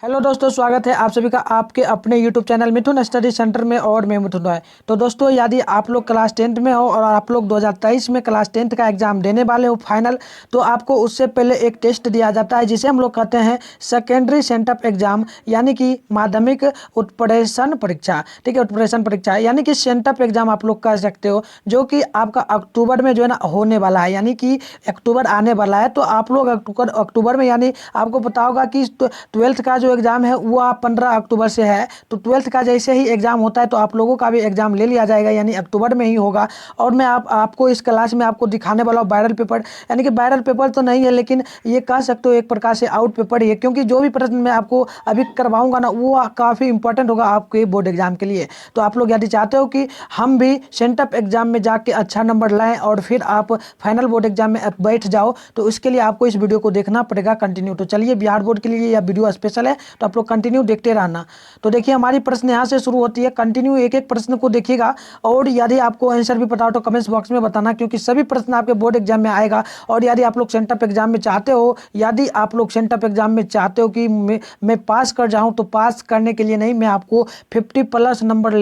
Hello दोस्तों, स्वागत है आप सभी का आपके अपने यूट्यूब चैनल मिथुन स्टडी सेंटर में। और मैं मिथुन रॉय। तो दोस्तों, यदि आप लोग क्लास 10th में हो और आप लोग 2023 में क्लास 10th का एग्जाम देने वाले हो फाइनल, तो आपको उससे पहले एक टेस्ट दिया जाता है जिसे हम लोग कहते हैं सेकेंडरी सेंटअप एग्जाम, यानी कि माध्यमिक उत्प्रेषण परीक्षा। ठीक है, उत्प्रेषण परीक्षा यानी कि सेंटअप एग्जाम आप लोग कह सकते हो, जो कि आपका अक्टूबर में जो है ना होने वाला है, यानी कि अक्टूबर आने वाला है। तो आप लोग अक्टूबर में, यानी आपको पता होगा कि 12th का जो एग्जाम है वो 15 अक्टूबर से है। तो 12th का जैसे ही एग्जाम होता है तो आप लोगों का भी एग्जाम ले लिया जाएगा, यानी अक्टूबर में ही होगा। और मैं आपको इस क्लास में आपको दिखाने वाला हूँ वायरल पेपर, यानी कि वायरल पेपर तो नहीं है लेकिन ये कह सकते हो एक प्रकार से आउट पेपर ही है, क्योंकि जो भी प्रश्न मैं आपको अभी करवाऊंगा ना वो काफ़ी इंपॉर्टेंट होगा आपके बोर्ड एग्जाम के लिए। तो आप लोग यदि चाहते हो कि हम भी सेंटअप एग्जाम में जाके अच्छा नंबर लाएं और फिर आप फाइनल बोर्ड एग्जाम में बैठ जाओ, तो इसके लिए आपको इस वीडियो को देखना पड़ेगा कंटिन्यू। तो चलिए, बिहार बोर्ड के लिए यह वीडियो स्पेशल है, तो आप लोग कंटिन्यू देखते रहना। तो देखिए, हमारी प्रश्न यहाँ से शुरू होती है, कंटिन्यू एक एक प्रश्न को देखिएगा। और यदि आपको आंसर भी पता हो तो कमेंट्स बॉक्स में बताना, क्योंकि सभी प्रश्न आपके बोर्ड एग्जाम में आएगा। और यदि आप लोग सेंटअप एग्जाम में चाहते हो, यदि आप लोग सेंटअप एग्जाम में चाहते हो कि मैं पास कर जाऊं, तो पास करने के लिए नहीं, मैं आपको 50+ नंबर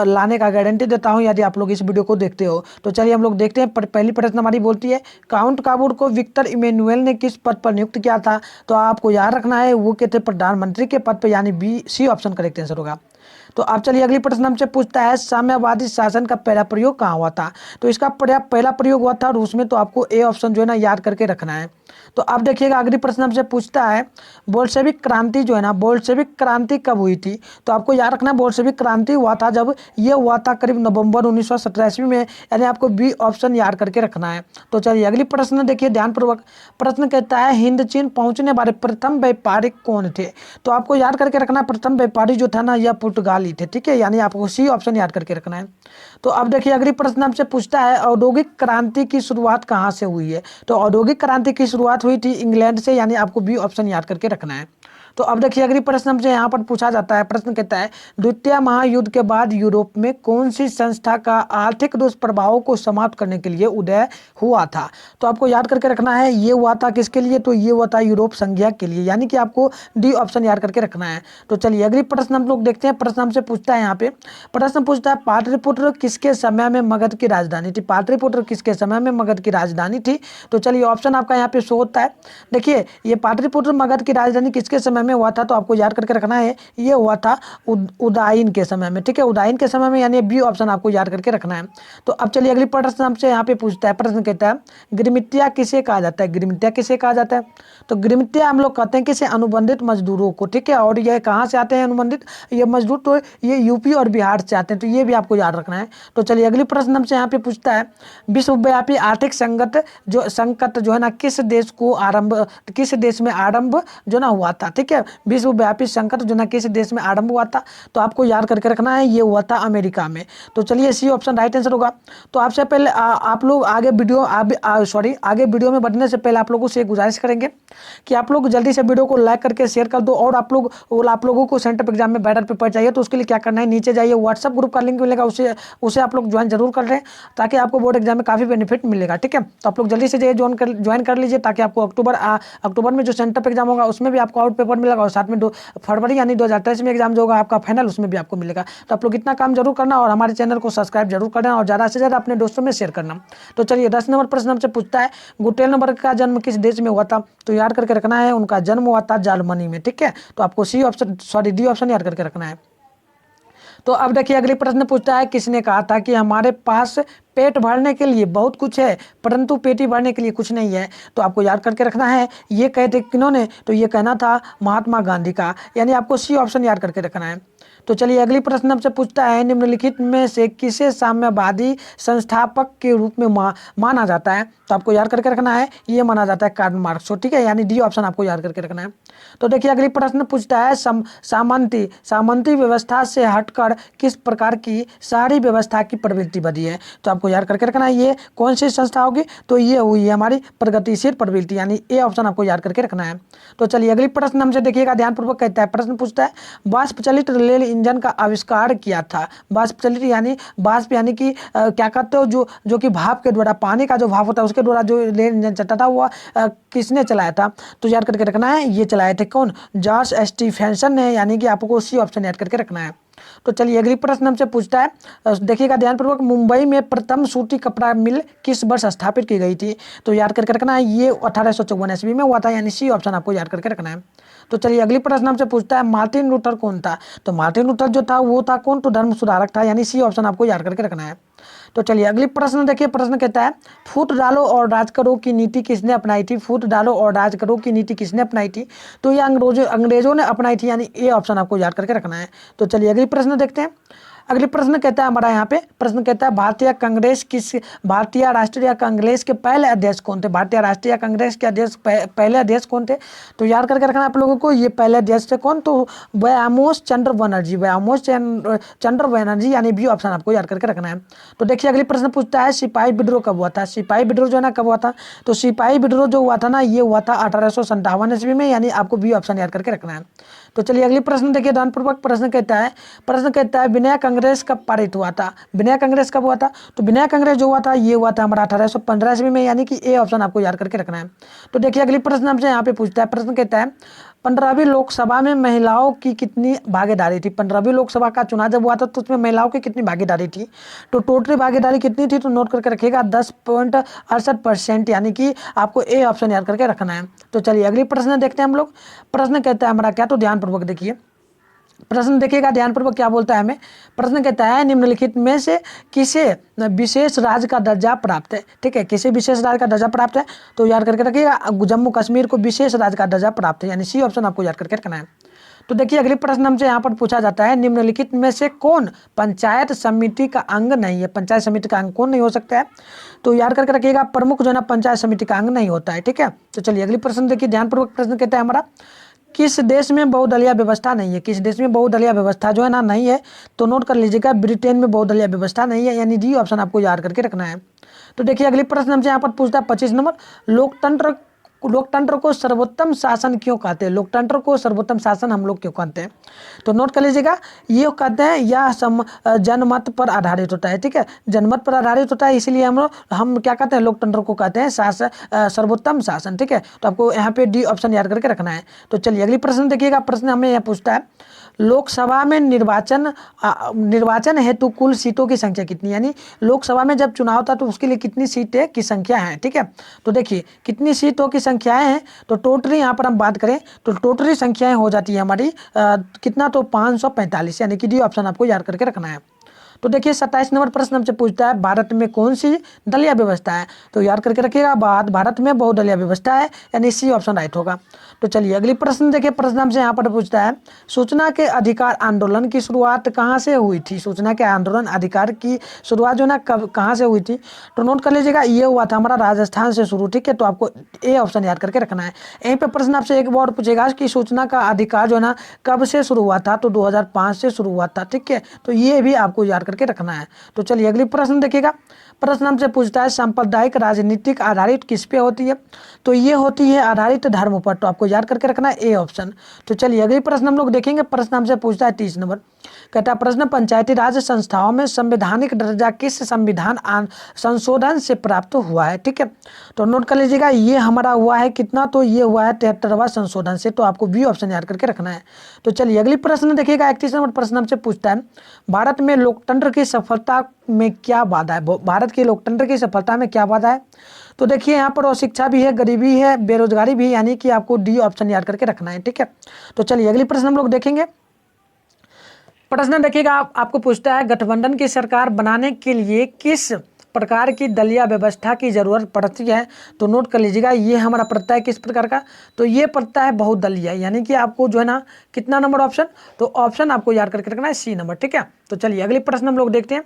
लाने का गारंटी देता हूं यदि आप लोग इस वीडियो को देखते हो। तो चलिए हम लोग देखते हैं। पहली प्रश्न हमारी बोलती है, काउंट काबूर को विक्टर इमैनुअल ने किस पद पर नियुक्त किया था? तो आपको याद रखना है वो कहते प्रधानमंत्री के पद पर, यानी B C option correct answer होगा। तो अब चलिए, अगली प्रश्न हमसे पूछता है, साम्यवादी शासन का पहला प्रयोग कहाँ हुआ था? तो इसका पहला प्रयोग हुआ था रूस में। तो आपको ए ऑप्शन जो है ना याद करके रखना है। तो अब देखिएगा, अगली प्रश्न हमसे पूछता है, बोल्शेविक क्रांति जो है ना, बोल्शेविक क्रांति कब हुई थी? तो आपको याद रखना है बोल्शेविक क्रांति हुआ था जब ये हुआ था करीब नवंबर 1917 में, यानी आपको बी ऑप्शन याद करके रखना है। तो चलिए, अगली प्रश्न देखिए ध्यानपूर्वक। प्रश्न कहता है, हिंद चीन पहुंचने वाले प्रथम व्यापारी कौन थे? तो आपको याद करके रखना, प्रथम व्यापारी जो था ना यह पुर्तगाली थे। ठीक है, यानी आपको सी ऑप्शन याद करके रखना है। तो अब देखिए, अगली प्रश्न हमसे पूछता है, औद्योगिक क्रांति की शुरुआत कहाँ से हुई है? तो औद्योगिक क्रांति की शुरुआत हुई थी इंग्लैंड से, यानी आपको बी ऑप्शन याद करके रखना है। तो अब देखिए, अगली प्रश्न हमसे यहाँ पर पूछा जाता है। प्रश्न कहता है, द्वितीय महायुद्ध के बाद यूरोप में कौन सी संस्था का आर्थिक दुष्प्रभावों को समाप्त करने के लिए उदय हुआ था? तो आपको याद करके रखना है, ये हुआ था किसके लिए? तो ये हुआ था यूरोप संघीय के लिए, यानी कि आपको डी ऑप्शन याद करके रखना है। तो चलिए, अगली प्रश्न हम लोग देखते हैं। प्रश्न हमसे पूछता है, यहाँ पे प्रश्न पूछता है, पाटलिपुत्र किसके समय में मगध की राजधानी थी? पाटलिपुत्र किसके समय में मगध की राजधानी थी? तो चलिए, ऑप्शन आपका यहाँ पे शो होता है। देखिए, ये पाटलिपुत्र मगध की राजधानी किसके समय में हुआ था? तो आपको याद करके रखना है, ये हुआ था उदयन के समय में। ठीक है, उदयन के समय में, यानी बी ऑप्शन आपको याद करके रखना है। तो अब चलिए, अगली प्रश्न हमसे यहाँ पे पूछता है। प्रश्न कहता है, गिरमिटिया किसे कहा जाता है? गिरमिटिया किसे कहा जाता है? तो गिरमिटिया हम लोग कहते हैं किसे? अनुबंधित मजदूरों को। ठीक है, और ये कहाँ से आते हैं अनुबंधित ये मजदूर? तो ये यूपी और बिहार से आते हैं। तो ये भी आपको याद रखना है। तो चलिए, अगली प्रश्न हमसे यहाँ पे पूछता है, विश्वव्यापी आर्थिक संकट जो है ना किस देश में आरंभ जो ना हुआ था? ठीक है, विश्वव्यापी संकट जो ना किस देश में आरंभ हुआ था? तो आपको याद करके रखना है, ये हुआ था अमेरिका में। तो चलिए, सी ऑप्शन राइट आंसर होगा। तो आपसे पहले आप लोग आगे वीडियो में बढ़ने से पहले आप लोगों से गुजारिश करेंगे कि आप लोग जल्दी से वीडियो को लाइक करके शेयर कर दो। और आप लोगों को सेंटअप एग्जाम में बैटर पेपर चाहिए, तो उसके लिए क्या करना है, नीचे जाइए, व्हाट्सअप ग्रुप का लिंक मिलेगा, उसे आप लोग ज्वाइन जरूर कर रहे हैं, ताकि आपको बोर्ड एग्जाम में काफ़ी बेनिफिट मिलेगा। ठीक है, तो आप लोग जल्दी से ज्वाइन कर लीजिए, ताकि आपको अक्टूबर में जो सेंटअप एग्जाम होगा उसमें भी आपको आउट पेपर मिलेगा, और साथ में फरवरी यानी 2023 में एग्जाम जो होगा आपका फाइनल, उसमें भी आपको मिलेगा। तो आप लोग इतना काम जरूर करना और हमारे चैनल को सब्सक्राइब जरूर करना और ज़्यादा से ज़्यादा अपने दोस्तों में शेयर करना। तो चलिए, 10 नंबर प्रश्न हमसे पूछता है, गुटेनबर्ग का जन्म किस देश में हुआ था? तो याद करके रखना है, उनका जन्म हुआ था जर्मनी में। ठीक है, तो आपको डी ऑप्शन याद करके रखना है। तो अब देखिए, अगले प्रश्न पूछता है, किसने कहा था कि हमारे पास पेट भरने के लिए बहुत कुछ है परंतु पेटी भरने के लिए कुछ नहीं है? तो आपको याद करके रखना है, ये कहे थे किन्होंने? तो ये कहना था महात्मा गांधी का, यानी आपको सी ऑप्शन याद करके रखना है। तो चलिए, अगली प्रश्न हमसे पूछता है, निम्नलिखित में से किसे साम्यवादी संस्थापक के रूप में माना जाता है? तो आपको याद करके रखना है, ये माना जाता है कार्ल मार्क्स को। ठीक है, यानी डी ऑप्शन आपको याद करके रखना है। तो देखिए, अगली प्रश्न पूछता है, सामंती व्यवस्था से हटकर किस प्रकार की शहरी व्यवस्था की प्रवृत्ति बढ़ी है? तो आपको याद करके रखना है, ये कौन सी संस्था होगी? तो ये हुई है हमारी प्रगतिशील प्रवृत्ति, यानी ए ऑप्शन आपको याद करके रखना है। तो चलिए, अगली प्रश्न हमसे देखिएगा ध्यानपूर्वक। कहता है, प्रश्न पूछता है, वाष्प चलित रेल इंजन का आविष्कार किया था? वाष्प चलित यानी कि क्या कहते हो, जो कि भाप के द्वारा, पानी का जो भाप होता है उसके द्वारा जो रेल इंजन चलता था वो किसने चलाया था? तो याद करके रखना है, ये चलाए थे कौन? जॉर्ज स्टीफेंसन ने, यानी कि आपको सी ऑप्शन याद करके रखना है। तो चलिए अगली प्रश्न हमसे पूछता है, देखिएगा ध्यानपूर्वक, मुंबई में प्रथम सूती कपड़ा मिल किस वर्ष स्थापित की गई थी? तो याद करके रखना है, ये 1854 ईस्वी में हुआ था, यानी सी ऑप्शन आपको याद करके रखना है। तो चलिए अगली प्रश्न हमसे पूछता है, मार्टिन लूथर कौन था? तो मार्टिन लूथर जो था वो था कौन? तो धर्म सुधारक था, यानी सी ऑप्शन आपको याद करके रखना है। तो चलिए अगली प्रश्न देखिए, प्रश्न कहता है, फूट डालो और राज करो की नीति किसने अपनाई थी? फूट डालो और राज करो की नीति किसने अपनाई थी? तो ये अंग्रेजों ने अपनाई थी, यानी ए ऑप्शन आपको याद करके रखना है। तो चलिए अगली प्रश्न देखते हैं। अगली प्रश्न कहता है हमारा यहाँ पे, प्रश्न कहता है, भारतीय राष्ट्रीय कांग्रेस के पहले अध्यक्ष कौन थे? भारतीय राष्ट्रीय कांग्रेस के अध्यक्ष पहले अध्यक्ष कौन थे? तो याद करके रखना आप लोगों को, ये पहले अध्यक्ष थे कौन? तो व्यामोस चंद्र बनर्जी, यानी बी ऑप्शन आपको याद करके रखना है। तो देखिए अगली प्रश्न पूछता है, सिपाही विद्रोह कब हुआ था? सिपाही विद्रोह जो है ना कब हुआ था? तो सिपाही विद्रोह जो हुआ था ना, ये हुआ था 1857 ईस्वी में, यानी आपको बी ऑप्शन याद करके रखना है। तो चलिए अगली प्रश्न देखिए ध्यानपूर्वक, प्रश्न कहता है विनय कांग्रेस कब पारित हुआ था? विनय कांग्रेस कब हुआ था? तो विनय कांग्रेस जो हुआ था ये हुआ था हमारा 1815 ईस्वी में, यानी कि ए ऑप्शन आपको याद करके रखना है। तो देखिए अगली प्रश्न हमसे यहाँ पे पूछता है, प्रश्न कहता है, 15वीं लोकसभा में महिलाओं की कितनी भागीदारी थी? 15वीं लोकसभा का चुनाव जब हुआ था तो उसमें महिलाओं की कितनी भागीदारी थी? तो टोटल भागीदारी कितनी थी? तो नोट करके रखिएगा, 10.68%, यानी कि आपको ए ऑप्शन याद करके रखना है। तो चलिए अगली प्रश्न देखते हैं हम लोग। प्रश्न कहता है हमारा क्या? तो ध्यानपूर्वक देखिए, प्रश्न देखिएगा ध्यानपूर्वक क्या बोलता है हमें। प्रश्न कहता है, निम्नलिखित में से किसे विशेष राज्य का दर्जा प्राप्त है? ठीक है, किसे विशेष राज्य का दर्जा प्राप्त है? तो याद करके रखिएगा, जम्मू कश्मीर को विशेष राज्य का दर्जा प्राप्त है, यानी सी ऑप्शन आपको याद करके रखना है। तो देखिए अगली प्रश्न हमसे यहाँ पर पूछा जाता है, निम्नलिखित में से कौन पंचायत समिति का अंग नहीं है? पंचायत समिति का अंग कौन नहीं हो सकता है? तो याद करके रखिएगा, प्रमुख जो है ना पंचायत समिति का अंग नहीं होता है। ठीक है, तो चलिए अगली प्रश्न देखिए ध्यानपूर्वक, प्रश्न कहता है हमारा, किस देश में बहुदलीय व्यवस्था नहीं है? किस देश में बहुदलीय व्यवस्था जो है ना नहीं है? तो नोट कर लीजिएगा, ब्रिटेन में बहुदलीय व्यवस्था नहीं है, यानी डी ऑप्शन आपको याद करके रखना है। तो देखिए अगली प्रश्न हमसे यहाँ पर पूछता है 25 नंबर, लोकतंत्र को सर्वोत्तम शासन क्यों कहते हैं? लोकतंत्र को सर्वोत्तम शासन हम लोग क्यों कहते हैं? तो नोट कर लीजिएगा, ये कहते हैं यह जनमत पर आधारित होता है। ठीक है, जनमत पर आधारित होता है, इसलिए हम क्या कहते हैं? लोकतंत्र को कहते हैं सर्वोत्तम शासन। ठीक है, तो आपको यहाँ पे डी ऑप्शन याद करके रखना है। तो चलिए अगली प्रश्न देखिएगा, प्रश्न हमें यह पूछता है, लोकसभा में निर्वाचन हेतु कुल सीटों की संख्या कितनी? यानी लोकसभा में जब चुनाव था तो उसके लिए कितनी सीटें की संख्या है? ठीक है, तो देखिए कितनी सीटों की संख्याएं हैं, तो टोटली यहाँ पर हम बात करें तो टोटली संख्याएं हो जाती है हमारी कितना? तो 545, यानी कि डी ऑप्शन आपको याद करके रखना है। तो देखिए 27 नंबर प्रश्न हमसे पूछता है, भारत में कौन सी दलीय व्यवस्था है? तो याद करके रखिएगा, भारत में बहुदलीय व्यवस्था है, यानी सी ऑप्शन राइट होगा। तो चलिए अगली प्रश्न देखिए, प्रश्न हमसे यहाँ पर पूछता है, सूचना के अधिकार आंदोलन की शुरुआत कहाँ से हुई थी? सूचना के आंदोलन अधिकार की शुरुआत जो ना कहाँ से हुई थी? तो नोट कर लीजिएगा, ये हुआ था हमारा राजस्थान से शुरू। ठीक है, तो आपको ए ऑप्शन याद करके रखना है। यहीं पे प्रश्न आपसे एक और पूछेगा कि सूचना का अधिकार जो है ना कब से शुरू हुआ था? तो 2005 से शुरू हुआ था। ठीक है, तो ये भी आपको याद करके रखना है। तो चलिए अगली प्रश्न देखिएगा, प्रश्न हमसे पूछता है, सांप्रदायिक राजनीतिक आधारित किस पे होती है? तो ये होती है आधारित धर्म पर, तो आपको याद करके रखना है ए ऑप्शन। तो चलिए अगली प्रश्न हम लोग देखेंगे, प्रश्न हमसे पूछता है 30 नंबर, कहता है, प्रश्न, पंचायती राज संस्थाओं में संवैधानिक दर्जा किस संविधान संशोधन से प्राप्त हुआ है? ठीक है, तो नोट कर लीजिएगा, ये हमारा हुआ है कितना? तो ये हुआ है 73वां संशोधन से, तो आपको बी ऑप्शन याद करके रखना है। तो चलिए अगली प्रश्न देखिएगा, 31 नंबर प्रश्न हमसे पूछता है, भारत में लोकतंत्र की सफलता में क्या बाधा है? भारत की लोकतंत्र की सफलता में क्या बाधा है? तो देखिए यहाँ पर अशिक्षा भी है, गरीबी है, बेरोजगारी भी, यानी कि आपको डी ऑप्शन याद करके रखना है। ठीक है, तो चलिए अगली प्रश्न हम लोग देखेंगे, प्रश्न देखिएगा, आपको पूछता है, गठबंधन की सरकार बनाने के लिए किस प्रकार की दलीय व्यवस्था की जरूरत पड़ती है? तो नोट कर लीजिएगा, ये हमारा पड़ता है किस प्रकार का? तो ये पड़ता है बहुदलीय, यानी कि आपको जो है ना कितना नंबर ऑप्शन? तो ऑप्शन आपको याद करके रखना है सी नंबर। ठीक है, तो चलिए अगली प्रश्न हम लोग देखते हैं,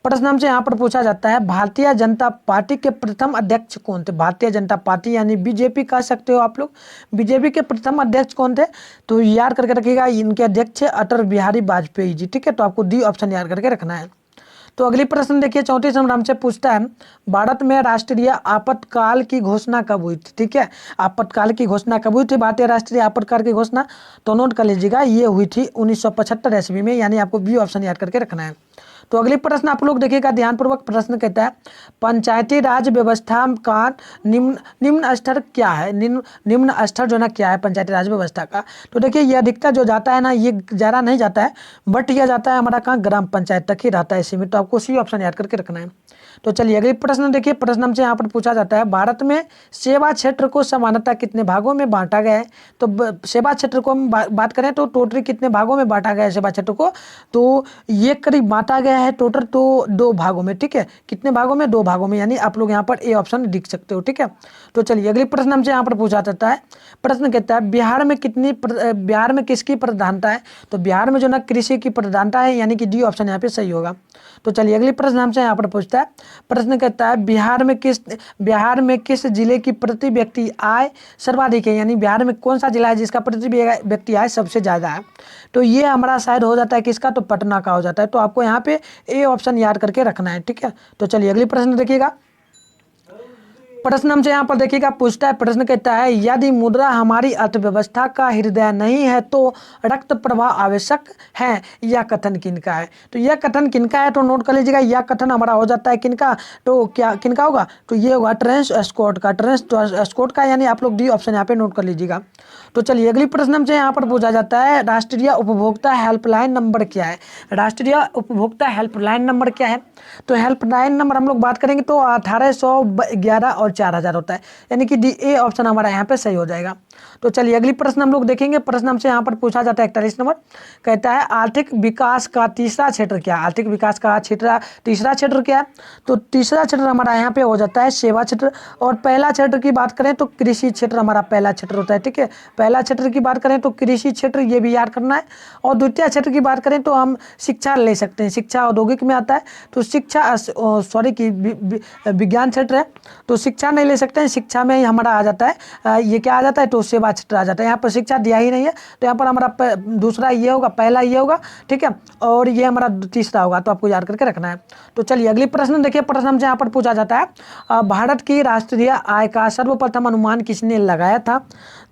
प्रश्न हमसे यहाँ पर पूछा जाता है, भारतीय जनता पार्टी के प्रथम अध्यक्ष कौन थे? भारतीय जनता पार्टी यानी बीजेपी कह सकते हो आप लोग, बीजेपी के प्रथम अध्यक्ष कौन थे? तो याद करके रखिएगा, इनके अध्यक्ष है अटल बिहारी वाजपेयी जी। ठीक है, तो आपको डी ऑप्शन याद करके रखना है। तो अगली प्रश्न देखिए 34 नंबर हमसे पूछता है, भारत में राष्ट्रीय आपातकाल की घोषणा कब हुई थी? ठीक है, आपातकाल की घोषणा कब हुई थी? भारतीय राष्ट्रीय आपातकाल की घोषणा तो नोट कर लीजिएगा, ये हुई थी 1975 ईस्वी में, यानी आपको बी ऑप्शन याद करके रखना है। तो अगली प्रश्न आप लोग देखिएगा ध्यानपूर्वक, प्रश्न कहता है पंचायती राज व्यवस्था का निम्न स्तर क्या है? निम्न स्तर जो ना क्या है पंचायती राज व्यवस्था का? तो देखिए ये अधिकतर जो जाता है ना, ये ज़्यादा नहीं जाता है, बट यह जाता है हमारा कहाँ, ग्राम पंचायत तक ही रहता है सीमित। तो आपको सी ऑप्शन याद करके रखना है। तो चलिए अगली प्रश्न देखिए, प्रश्न हमसे यहाँ पर पूछा जाता है, भारत में सेवा क्षेत्र को सामान्यतः कितने भागों में बांटा गया है? तो सेवा क्षेत्र को हम बात करें तो टोटल कितने भागों में बांटा गया है सेवा क्षेत्र को? तो ये करीब बांटा गया है टोटल तो 2 भागों में। ठीक है, कितने भागों में? 2 भागों में, यानी आप लोग यहाँ पर ए ऑप्शन लिख सकते हो। ठीक है, तो चलिए अगली प्रश्न हमसे यहाँ पर पूछा जाता है, प्रश्न कहता है बिहार में किसकी प्रधानता है? तो बिहार में जो ना कृषि की प्रधानता है, यानी कि डी ऑप्शन यहाँ पे सही होगा। तो चलिए अगली प्रश्न हमसे यहाँ पर पूछता है, प्रश्न कहता है बिहार में किस जिले की प्रति व्यक्ति आय सर्वाधिक है? यानी बिहार में कौन सा जिला है जिसका प्रति व्यक्ति आय सबसे ज़्यादा है? तो ये हमारा शायद हो जाता है किसका, तो पटना का हो जाता है। तो आपको यहाँ पे ए ऑप्शन याद करके रखना है। ठीक है, तो चलिए अगली प्रश्न देखिएगा, प्रश्न हमसे यहाँ पर देखिएगा पूछता है, प्रश्न कहता है यदि मुद्रा हमारी अर्थव्यवस्था का हृदय नहीं है तो रक्त प्रवाह आवश्यक है, यह कथन किनका है? तो यह कथन किनका है? तो नोट कर लीजिएगा, यह कथन हमारा हो जाता है किनका, तो क्या किनका होगा? तो ये होगा ट्रेंस स्कॉट का, स्कॉट का, यानी आप लोग डी ऑप्शन यहाँ पे नोट कर लीजिएगा। तो चलिए अगली प्रश्न हमसे यहाँ पर पूछा जाता है, राष्ट्रीय उपभोक्ता हेल्पलाइन नंबर क्या है? राष्ट्रीय उपभोक्ता हेल्पलाइन नंबर क्या है? तो हेल्पलाइन नंबर हम लोग बात करेंगे तो 1811 और 4000 होता है, यानी कि डी ए ऑप्शन हमारा यहाँ पे सही हो जाएगा। तो चलिए अगली प्रश्न हम लोग देखेंगे, प्रश्न हमसे यहाँ पर पूछा जाता है 41 नंबर, कहता है आर्थिक विकास का तीसरा क्षेत्र क्या है? आर्थिक विकास का तीसरा क्षेत्र क्या है? तो तीसरा क्षेत्र हमारा यहाँ पे हो जाता है सेवा क्षेत्र, और पहला क्षेत्र की बात करें तो कृषि क्षेत्र हमारा पहला क्षेत्र होता है। ठीक है, पहला क्षेत्र की बात करें तो कृषि क्षेत्र, ये भी याद करना है। और द्वितीय क्षेत्र की बात करें तो हम शिक्षा ले सकते हैं, शिक्षा औद्योगिक में आता है, तो शिक्षा सॉरी की विज्ञान क्षेत्र है, तो शिक्षा नहीं ले सकते हैं, शिक्षा में ही हमारा आ जाता है ये क्या आ जाता है, तो सेवा क्षेत्र आ जाता है। यहाँ पर शिक्षा दिया ही नहीं है, तो यहाँ पर हमारा दूसरा ये होगा, पहला ये होगा। ठीक है, और ये हमारा तीसरा होगा, तो आपको याद करके रखना है। तो चलिए अगली प्रश्न देखिए, प्रश्न हमसे यहाँ पर पूछा जाता है भारत की राष्ट्रीय आय का सर्वप्रथम अनुमान किसने लगाया था?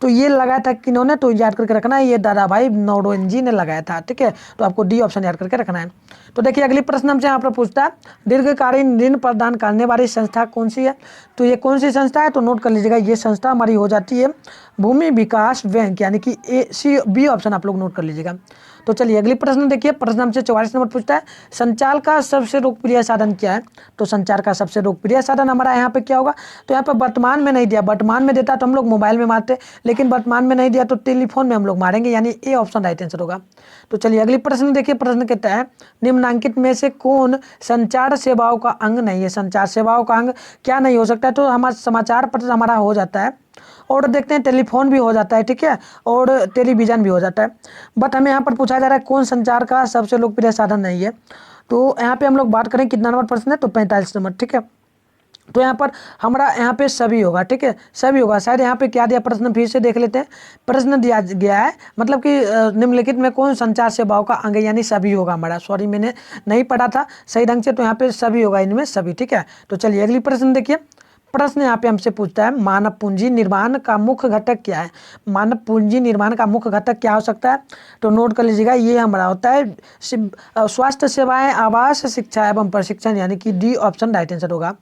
तो ये लगाया था किन्होंने? तो याद करके रखना है, ये दादाभाई नौरोजी ने लगाया था। ठीक है, तो आपको डी ऑप्शन याद करके रखना है। तो देखिए अगली प्रश्न हमसे यहाँ पर पूछता है, दीर्घकालीन ऋण प्रदान करने वाली संस्था कौन सी है? तो ये कौन सी संस्था है? तो नोट कर लीजिएगा, ये संस्था हमारी हो जाती है भूमि विकास बैंक, यानी कि बी ऑप्शन आप लोग नोट कर लीजिएगा। तो चलिए अगली प्रश्न देखिए, प्रश्न हमसे 44 नंबर पूछता है, संचार का सबसे लोकप्रिय साधन क्या है? तो संचार का सबसे लोकप्रिय साधन हमारा यहाँ पे क्या होगा? तो यहाँ पे वर्तमान में नहीं दिया, वर्तमान में देता तो हम लोग मोबाइल में मारते, लेकिन वर्तमान में नहीं दिया तो टेलीफोन में हम लोग मारेंगे, यानी ए ऑप्शन राइट आंसर होगा। तो चलिए अगली प्रश्न देखिए, प्रश्न कहता है निम्नांकित में से कौन संचार सेवाओं का अंग नहीं है? संचार सेवाओं का अंग क्या नहीं हो सकता है? तो हमारा समाचार पत्र हमारा हो जाता है, और देखते हैं टेलीफोन भी हो जाता है। ठीक है, और टेलीविज़न भी हो जाता है, बट हमें यहाँ पर पूछा जा रहा है कौन संचार का सबसे लोकप्रिय साधन नहीं है। तो यहाँ पे हम लोग बात करें कितना नंबर प्रश्न है, तो 45 नंबर। ठीक है, तो यहाँ पर हमारा यहाँ पे सभी होगा। ठीक है, सभी होगा। शायद यहाँ पे क्या दिया प्रश्न, फिर से देख लेते हैं। प्रश्न दिया गया है मतलब कि निम्नलिखित में कौन संचार सेवाओं का अंग, यानी सभी होगा हमारा। सॉरी मैंने नहीं पढ़ा था सही ढंग से, तो यहाँ पे सभी होगा, इनमें सभी। ठीक है, तो चलिए अगली प्रश्न देखिए, प्रश्न यहाँ पे हमसे पूछता है मानव पूंजी निर्माण का मुख्य घटक क्या है? मानव पूंजी निर्माण का मुख्य घटक क्या हो सकता है? तो नोट कर लीजिएगा, ये हमारा होता है स्वास्थ्य सेवाएं, आवास, शिक्षा एवं प्रशिक्षण, यानी कि डी ऑप्शन राइट आंसर होगा।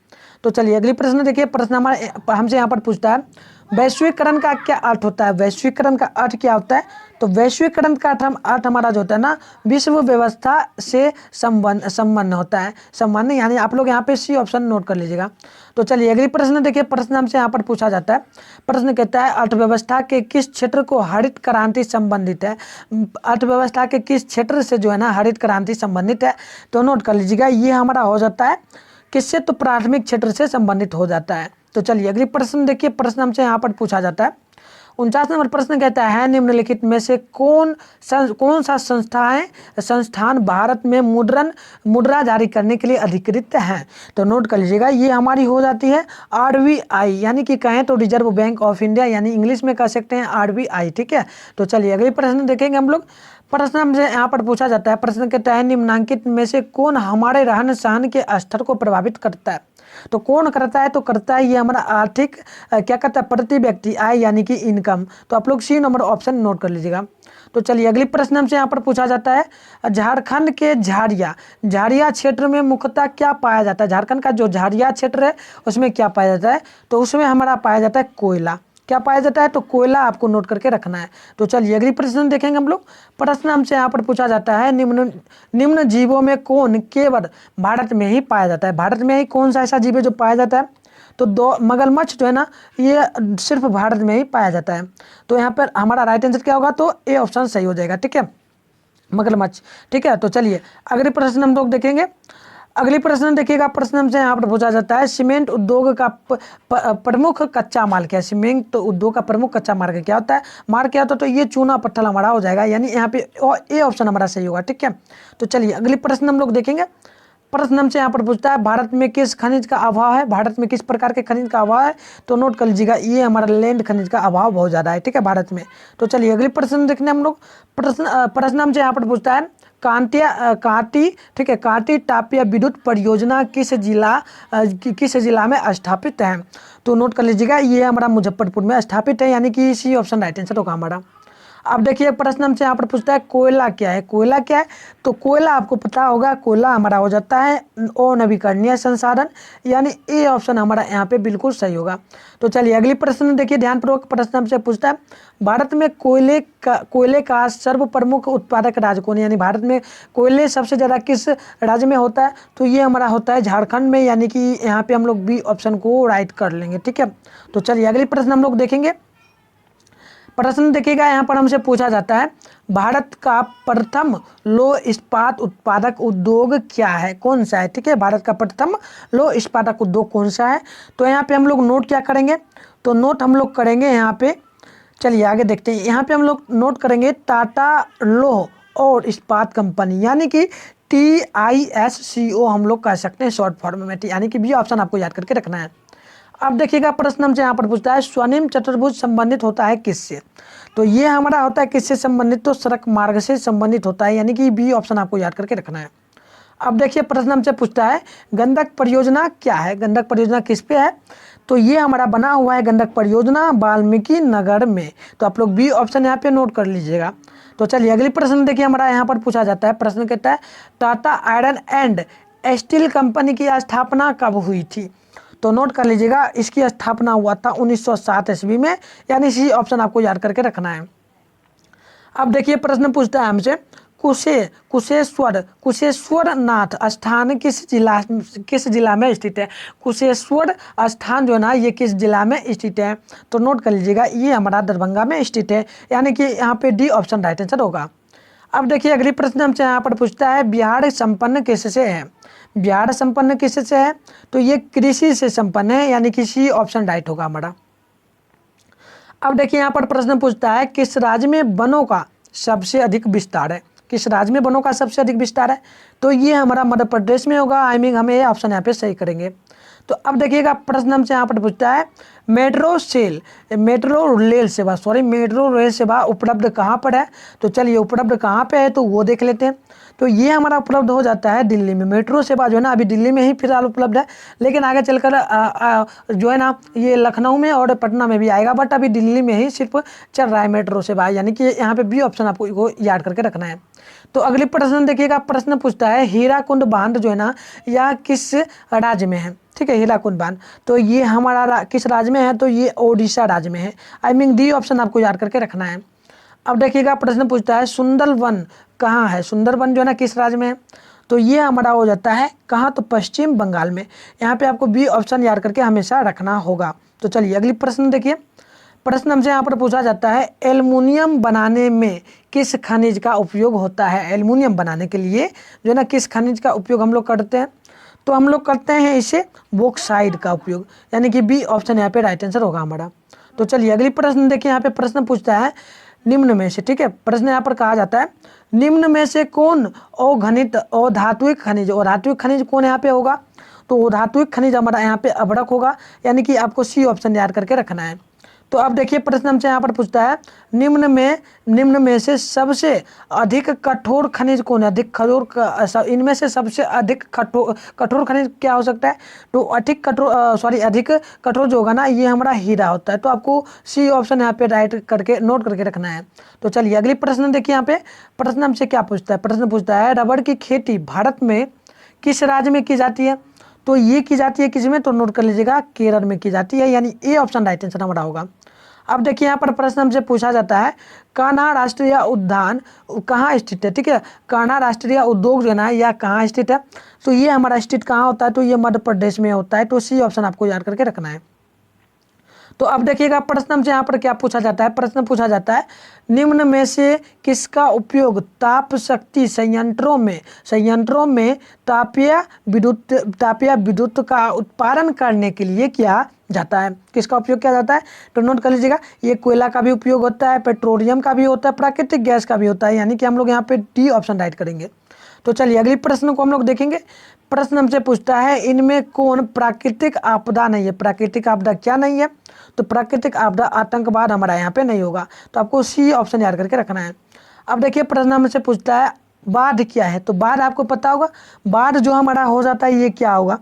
तो चलिए अगली प्रश्न देखिए, प्रश्न हमारे हमसे यहाँ पर पूछता है वैश्वीकरण का क्या अर्थ होता है? वैश्वीकरण का अर्थ क्या होता है? तो वैश्वीकरण का अर्थ हमारा जो होता है ना, विश्व व्यवस्था से संबंध होता है, संबंध, यानी आप लोग यहाँ पे सी ऑप्शन नोट कर लीजिएगा। तो चलिए अगली प्रश्न देखिए, प्रश्न हमसे यहाँ पर पूछा जाता है, प्रश्न कहता है अर्थव्यवस्था के किस क्षेत्र को हरित क्रांति संबंधित है? अर्थव्यवस्था के किस क्षेत्र से जो है ना हरित क्रांति संबंधित है? तो नोट कर लीजिएगा, ये हमारा हो जाता है किससे? तो प्राथमिक क्षेत्र से संबंधित हो जाता है। तो चलिए अगली प्रश्न देखिए, प्रश्न हमसे यहाँ पर पूछा जाता है 49 नंबर प्रश्न कहता है निम्नलिखित में से कौन सा संस्थान भारत में मुद्रा जारी करने के लिए अधिकृत है? तो नोट कर लीजिएगा, ये हमारी हो जाती है RBI, यानी कि कहें तो रिजर्व बैंक ऑफ इंडिया, यानी इंग्लिश में कह सकते हैं RBI। ठीक है, तो चलिए अगली प्रश्न देखेंगे हम लोग। प्रश्न हमसे यहाँ पर पूछा जाता है, प्रश्न कहता है निम्नांकित में से कौन हमारे रहन सहन के स्तर को प्रभावित करता है। तो कौन करता है, तो करता है ये हमारा आर्थिक क्या कहता है, प्रति व्यक्ति आय यानी कि इनकम। तो आप लोग सी नंबर ऑप्शन नोट कर लीजिएगा। तो चलिए अगली प्रश्न हमसे यहाँ पर पूछा जाता है, झारखंड के झाड़िया क्षेत्र में मुख्यतः क्या पाया जाता है। झारखंड का जो झाड़िया क्षेत्र है उसमें क्या पाया जाता है, तो उसमें हमारा पाया जाता है कोयला। क्या पाया जाता है, तो कोयला आपको नोट करके रखना है। तो चलिए अगली प्रश्न देखेंगे हम लोग। प्रश्न हमसे यहाँ पर पूछा जाता है, निम्न जीवों में कौन केवल भारत में ही पाया जाता है। भारत में ही कौन सा ऐसा जीव है जो पाया जाता है, तो दो मगरमच्छ जो है ना ये सिर्फ भारत में ही पाया जाता है। तो यहाँ पर हमारा राइट आंसर क्या होगा, तो ए ऑप्शन सही हो जाएगा। ठीक है, मगरमच्छ। ठीक है, तो चलिए अगले प्रश्न हम लोग देखेंगे। अगली प्रश्न देखिएगा, प्रश्न हमसे यहाँ पर पूछा जाता है, सीमेंट उद्योग का प्रमुख कच्चा माल क्या है। सीमेंट उद्योग का प्रमुख कच्चा माल क्या होता है, क्या होता है, तो ये चूना पत्थर हमारा हो जाएगा, यानी यहाँ पे ए ऑप्शन हमारा सही होगा। ठीक है, तो चलिए अगली प्रश्न हम लोग देखेंगे। प्रश्न हमसे यहाँ पर पूछता है, भारत में किस खनिज का अभाव है। भारत में किस प्रकार के खनिज का अभाव है, तो नोट कर लीजिएगा, ये हमारा लैंड खनिज का अभाव बहुत ज़्यादा है। ठीक है, भारत में। तो चलिए अगली प्रश्न देखने हम लोग। प्रश्न हमसे यहाँ पर पूछता है, ठीक है, कांटी ताप या विद्युत परियोजना किस जिला में स्थापित है। तो नोट कर लीजिएगा, ये हमारा मुजफ्फरपुर में स्थापित है, यानी कि सी ऑप्शन राइट आंसर होगा हमारा। अब देखिए प्रश्न हमसे यहाँ पर पूछता है, कोयला क्या है। कोयला क्या है, तो कोयला आपको पता होगा, कोयला हमारा हो जाता है अनवीकरणीय संसाधन, यानी ए ऑप्शन हमारा यहाँ पे बिल्कुल सही होगा। तो चलिए अगली प्रश्न देखिए ध्यानपूर्वक। प्रश्न हमसे पूछता है, भारत में कोयले का सर्व प्रमुख उत्पादक राज्य कौन है। यानी भारत में कोयले सबसे ज़्यादा किस राज्य में होता है, तो ये हमारा होता है झारखंड में, यानी कि यहाँ पे हम लोग बी ऑप्शन को राइट कर लेंगे। ठीक है, तो चलिए अगली प्रश्न हम लोग देखेंगे। प्रश्न देखिएगा, यहाँ पर हमसे पूछा जाता है, भारत का प्रथम लौह इस्पात उत्पादक उद्योग क्या है, कौन सा है। ठीक है, भारत का प्रथम लौह इस्पातक उद्योग कौन सा है। तो यहाँ पे हम लोग नोट क्या करेंगे, तो नोट हम लोग करेंगे यहाँ पे, चलिए आगे देखते हैं। यहाँ पे हम लोग नोट करेंगे टाटा लौह और इस्पात कंपनी, यानी कि TISCO हम लोग कह सकते हैं शॉर्ट फॉर्म में, यानी कि बी ऑप्शन आपको याद करके रखना है। अब देखिएगा प्रश्न हमसे यहाँ पर पूछता है, स्वर्णिम चतुर्भुज संबंधित होता है किससे। तो ये हमारा होता है किससे संबंधित, तो सड़क मार्ग से संबंधित होता है, यानी कि बी ऑप्शन आपको याद करके रखना है। अब देखिए प्रश्न हमसे पूछता है, गंडक परियोजना क्या है। गंडक परियोजना किस पे है, तो ये हमारा बना हुआ है गंडक परियोजना वाल्मीकि नगर में। तो आप लोग बी ऑप्शन यहाँ पे नोट कर लीजिएगा। तो चलिए अगली प्रश्न देखिए हमारा यहाँ पर पूछा जाता है। प्रश्न कहता है, Tata iron and steel company की स्थापना कब हुई थी। तो नोट कर लीजिएगा, इसकी स्थापना हुआ था 1907 ईस्वी में, यानी सी ऑप्शन आपको याद करके रखना है। अब देखिए प्रश्न पूछता है हमसे, कुशेश्वर नाथ स्थान किस जिला में स्थित है। कुशेश्वर स्थान जो है ना ये किस जिला में स्थित है, तो नोट कर लीजिएगा, ये हमारा दरभंगा में स्थित है, यानी कि यहाँ पे डी ऑप्शन राइट आंसर होगा। अब देखिए अगली प्रश्न हमसे यहाँ पर पूछता है, बिहार संपन्न किससे है। बिहार संपन्न किससे है, तो ये कृषि से संपन्न है, यानी कि सी ऑप्शन राइट होगा हमारा। अब देखिए यहाँ पर प्रश्न पूछता है, किस राज्य में वनों का सबसे अधिक विस्तार है। किस राज्य में वनों का सबसे अधिक विस्तार है, तो ये हमारा मध्य प्रदेश में होगा। आई मीन हमें ये ऑप्शन यहाँ पे सही करेंगे। तो अब देखिएगा प्रश्न हमसे यहाँ पर पूछता है, मेट्रो रेल सेवा उपलब्ध कहाँ पर है। तो चलिए उपलब्ध कहाँ पे है, तो वो देख लेते हैं। तो ये हमारा उपलब्ध हो जाता है दिल्ली में। मेट्रो सेवा जो है ना अभी दिल्ली में ही फिलहाल उपलब्ध है, लेकिन आगे चलकर जो है ना ये लखनऊ में और पटना में भी आएगा, बट अभी दिल्ली में ही सिर्फ चल रहा है मेट्रो सेवा, यानी कि यहाँ पे बी ऑप्शन आपको याद करके रखना है। तो अगली प्रश्न देखिएगा, प्रश्न पूछता है, हीराकुंड बांध जो है ना यह किस राज्य में है। ठीक है, हीराकुंड बांध, तो ये हमारा किस राज्य में है, तो ये ओडिशा राज्य में है। आई मीन डी ऑप्शन आपको याद करके रखना है। अब देखिएगा प्रश्न पूछता है, सुंदरवन कहाँ है। सुंदरवन जो है ना किस राज्य में है, तो ये हमारा हो जाता है कहाँ, तो पश्चिम बंगाल में। यहाँ पे आपको बी ऑप्शन याद करके हमेशा रखना होगा। तो चलिए अगली प्रश्न देखिए। प्रश्न हमसे यहाँ पर पूछा जाता है, एल्युमिनियम बनाने में किस खनिज का उपयोग होता है। एल्युमिनियम बनाने के लिए जो है ना किस खनिज का उपयोग हम लोग करते हैं, तो हम लोग करते हैं इसे बॉक्साइट का उपयोग, यानी कि बी ऑप्शन यहाँ पे राइट आंसर होगा हमारा। तो चलिए अगली प्रश्न देखिए, यहाँ पे प्रश्न पूछता है, निम्न में से, ठीक है, प्रश्न यहाँ पर कहा जाता है, निम्न में से कौन अधात्विक खनिज कौन यहाँ पे होगा। तो अधात्विक खनिज हमारा यहाँ पे अभ्रक होगा, यानी कि आपको सी ऑप्शन याद करके रखना है। तो अब देखिए प्रश्न हमसे यहाँ पर पूछता है निम्न में से सबसे अधिक कठोर खनिज कौन है। इनमें से सबसे अधिक कठोर खनिज क्या हो सकता है। तो अधिक कठोर जो होगा ना ये हमारा हीरा होता है। तो आपको सी ऑप्शन यहाँ पे राइट करके नोट करके रखना है। तो चलिए अगली प्रश्न देखिए, यहाँ पे प्रश्न हमसे क्या पूछता है। प्रश्न पूछता है रबड़ की खेती भारत में किस राज्य में की जाती है। तो ये की जाती है किस में, तो नोट कर लीजिएगा केरल में की जाती है, यानी ए ऑप्शन राइट आंसर हमारा होगा। अब देखिए यहाँ पर प्रश्न हमसे पूछा जाता है कान्हा राष्ट्रीय उद्यान कहाँ स्थित है। ठीक है, कान्हा राष्ट्रीय उद्योग जो है ना यह कहाँ स्थित है। तो ये हमारा स्थित कहाँ होता है, तो ये मध्य प्रदेश में होता है। तो सी ऑप्शन आपको याद करके रखना है। तो अब देखिएगा प्रश्न हमसे यहाँ पर क्या पूछा जाता है। प्रश्न पूछा जाता है निम्न में से किसका उपयोग ताप शक्ति संयंत्रों में तापीय विद्युत का उत्पादन करने के लिए किया जाता है। किसका उपयोग किया जाता है, तो नोट कर लीजिएगा ये कोयला का भी उपयोग होता है, पेट्रोलियम का भी होता है, प्राकृतिक गैस का भी होता है, यानी कि हम लोग यहाँ पे डी ऑप्शन राइट करेंगे। तो चलिए अगली प्रश्न को हम लोग देखेंगे। प्रश्न हमसे पूछता है इनमें कौन प्राकृतिक आपदा नहीं है। प्राकृतिक आपदा क्या नहीं है, तो प्राकृतिक आपदा आतंकवाद हमारा यहाँ पे नहीं होगा। तो आपको सी ऑप्शन याद करके रखना है। अब देखिए प्रश्न हमसे पूछता है बाढ़ क्या है। तो बाढ़ आपको पता होगा, बाढ़ जो हमारा हो जाता है ये क्या होगा,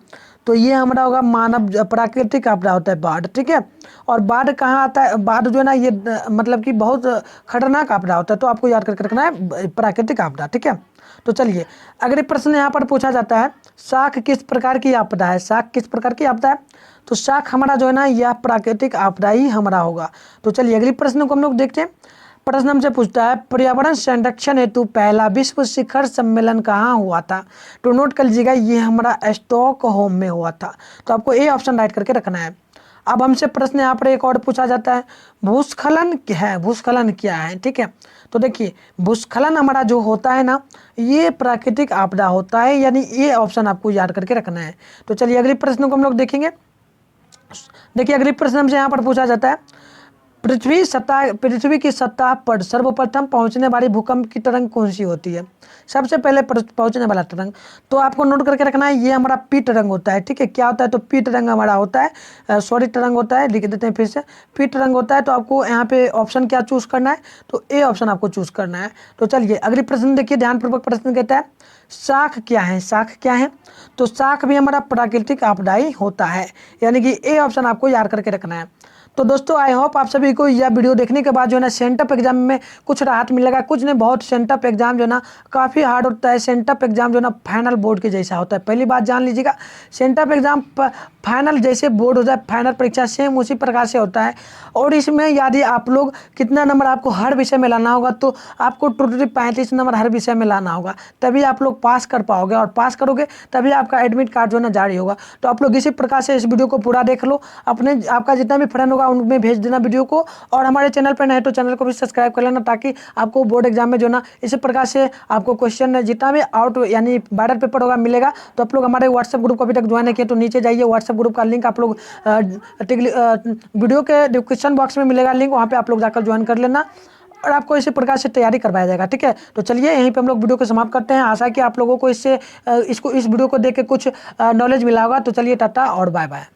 तो ये हमारा होगा मानव प्राकृतिक आपदा होता है बाढ़। ठीक है, और बाढ़ कहाँ आता है, बाढ़ जो है ना ये मतलब कि बहुत खतरनाक आपदा होता है। तो आपको याद करके रखना है प्राकृतिक आपदा। ठीक है, तो चलिए अगले प्रश्न यहाँ पर पूछा जाता है शाख किस प्रकार की आपदा है। शाख किस प्रकार की आपदा है, तो शाख हमारा जो है ना यह प्राकृतिक आपदा ही हमारा होगा। तो चलिए अगली प्रश्न को हम लोग देखते हैं। प्रश्न हमसे पूछता है पर्यावरण संरक्षण हेतु पहला विश्व शिखर सम्मेलन कहाँ हुआ था। तो नोट कर लीजिएगा ये हमारा स्टॉकहोम में हुआ था। तो आपको ए ऑप्शन राइट करके रखना है। अब हमसे प्रश्न यहाँ पर एक और पूछा जाता है भूस्खलन क्या है। भूस्खलन क्या है, ठीक है, तो देखिए भूस्खलन हमारा जो होता है ना ये प्राकृतिक आपदा होता है, यानी ये ऑप्शन आपको याद करके रखना है। तो चलिए अगले प्रश्न को हम लोग देखेंगे। देखिए अगली प्रश्न हमसे यहाँ पर पूछा जाता है पृथ्वी की सतह पर सर्वप्रथम पहुंचने वाली भूकंप की तरंग कौन सी होती है। सबसे पहले पहुंचने वाला तरंग, तो आपको नोट करके रखना है ये हमारा पी तरंग होता है। ठीक है, क्या होता है, तो पी तरंग हमारा होता है, सॉरी तरंग होता है, लिख देते हैं फिर से, पी तरंग होता है। तो आपको यहाँ पे ऑप्शन क्या चूज करना है, तो ए ऑप्शन आपको चूज करना है। तो चलिए अगली प्रश्न देखिए, ध्यानपूर्वक प्रश्न कहता है शाख क्या है। शाख क्या है, तो शाख भी हमारा प्राकृतिक आपदा ही होता है, यानी कि ए ऑप्शन आपको याद करके रखना है। तो दोस्तों आई होप आप सभी को यह वीडियो देखने के बाद जो है ना सेंटअप एग्जाम में कुछ राहत मिलेगा। कुछ नहीं, बहुत सेंटअप एग्जाम जो है ना काफ़ी हार्ड होता है। सेंटअप एग्जाम जो है ना फाइनल बोर्ड के जैसा होता है। पहली बात जान लीजिएगा, सेंटअप एग्जाम फाइनल जैसे बोर्ड हो जाए, फाइनल परीक्षा सेम उसी प्रकार से होता है। और इसमें यदि आप लोग कितना नंबर आपको हर विषय में लाना होगा, तो आपको टोटली 35 नंबर हर विषय में लाना होगा, तभी आप लोग पास कर पाओगे। और पास करोगे तभी आपका एडमिट कार्ड जो है ना जारी होगा। तो आप लोग इसी प्रकार से इस वीडियो को पूरा देख लो, अपने आपका जितना भी फ्रेंड होगा उनमें भेज देना वीडियो को। और हमारे चैनल पर नए तो चैनल को भी सब्सक्राइब कर लेना, ताकि आपको बोर्ड एग्जाम में जो ना इसी प्रकार से आपको क्वेश्चन जितना भी आउट यानी बॉर्डर पेपर होगा मिलेगा। तो आप लोग हमारे व्हाट्सएप ग्रुप को अभी तक ज्वाइन नहीं किया तो नीचे जाइए, व्हाट्सएप ग्रुप का लिंक आप लोग वीडियो के डिस्क्रिप्शन बॉक्स में मिलेगा लिंक, वहाँ पे आप लोग जाकर ज्वाइन कर लेना और आपको इसी प्रकार से तैयारी करवाया जाएगा। ठीक है, तो चलिए यहीं पे हम लोग वीडियो को समाप्त करते हैं। आशा है कि आप लोगों को इस वीडियो को देख के कुछ नॉलेज मिला होगा। तो चलिए टाटा और बाय बाय।